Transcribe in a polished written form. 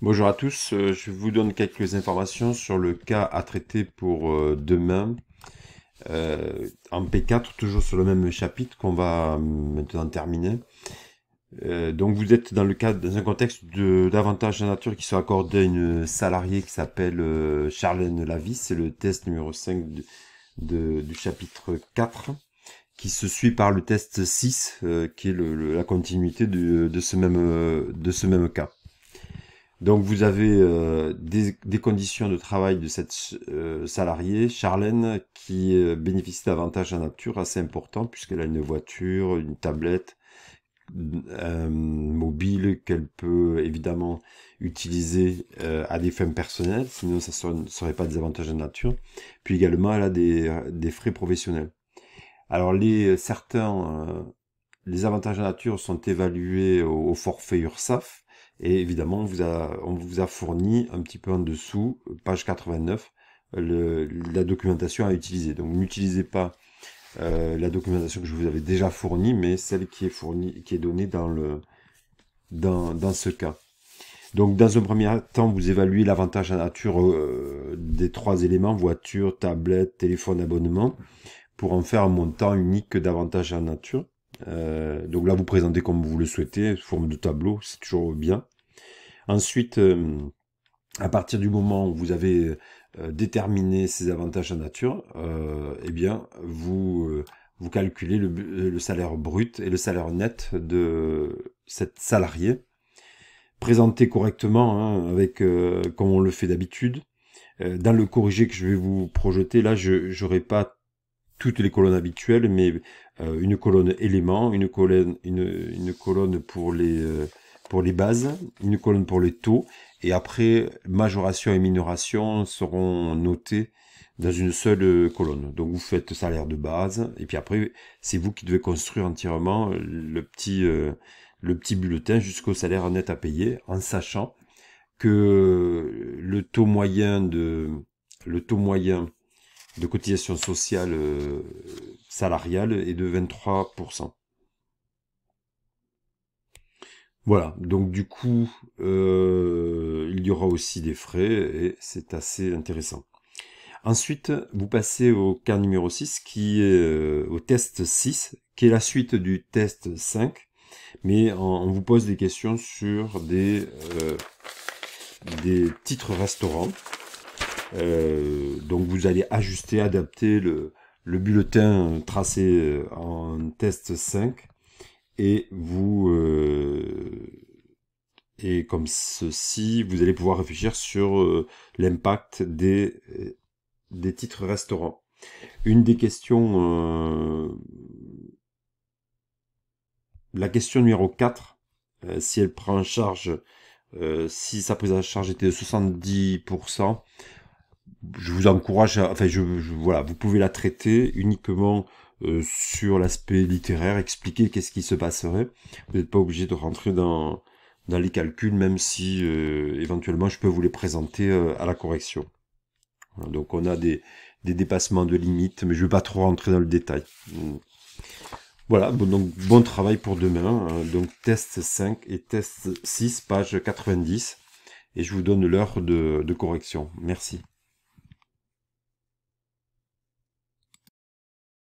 Bonjour à tous, je vous donne quelques informations sur le cas à traiter pour demain en P4, toujours sur le même chapitre qu'on va maintenant terminer. Donc vous êtes dans un contexte d'avantages de nature qui sont accordés à une salariée qui s'appelle Charlène Lavie, c'est le test numéro 5 du chapitre 4, qui se suit par le test 6, qui est la continuité de ce même cas. Donc vous avez des conditions de travail de cette salariée, Charlène, qui bénéficie d'avantages en nature assez importants puisqu'elle a une voiture, une tablette, un mobile qu'elle peut évidemment utiliser à des fins personnelles, sinon ça ne serait pas des avantages en nature. Puis également elle a des frais professionnels. Alors les avantages en nature sont évalués au forfait URSSAF. Et évidemment, on vous a fourni un petit peu en dessous, page 89, la documentation à utiliser. Donc n'utilisez pas la documentation que je vous avais déjà fournie, mais celle qui est fournie, qui est donnée dans ce cas. Donc dans un premier temps, vous évaluez l'avantage en nature des trois éléments, voiture, tablette, téléphone, abonnement, pour en faire un montant unique d'avantages en nature. Donc là, vous présentez comme vous le souhaitez, sous forme de tableau, c'est toujours bien. Ensuite, à partir du moment où vous avez déterminé ces avantages en nature, eh bien, vous calculez le salaire brut et le salaire net de cette salariée, présenté correctement, hein, comme on le fait d'habitude. Dans le corrigé que je vais vous projeter, là, je n'aurai pas toutes les colonnes habituelles, mais une colonne éléments, une colonne pour les bases, une colonne pour les taux, et après, majoration et minoration seront notées dans une seule colonne. Donc vous faites salaire de base, et puis après, c'est vous qui devez construire entièrement le petit bulletin jusqu'au salaire net à payer, en sachant que le taux moyen de cotisation sociale salariale est de 23%. Voilà, donc du coup, il y aura aussi des frais et c'est assez intéressant. Ensuite, vous passez au cas numéro 6, qui est au test 6, qui est la suite du test 5, mais on vous pose des questions sur des titres restaurants. Donc vous allez ajuster, adapter le bulletin tracé en test 5 et et comme ceci, vous allez pouvoir réfléchir sur l'impact des titres restaurants. Une des questions, la question numéro 4, si elle prend en charge, si sa prise en charge était de 70%, je vous encourage voilà, vous pouvez la traiter uniquement sur l'aspect littéraire, expliquer qu'est-ce qui se passerait. Vous n'êtes pas obligé de rentrer dans les calculs, même si éventuellement je peux vous les présenter à la correction. Voilà, donc on a des dépassements de limites, mais je ne vais pas trop rentrer dans le détail. Voilà, donc bon travail pour demain. Donc test 5 et test 6, page 90. Et je vous donne l'heure de correction. Merci.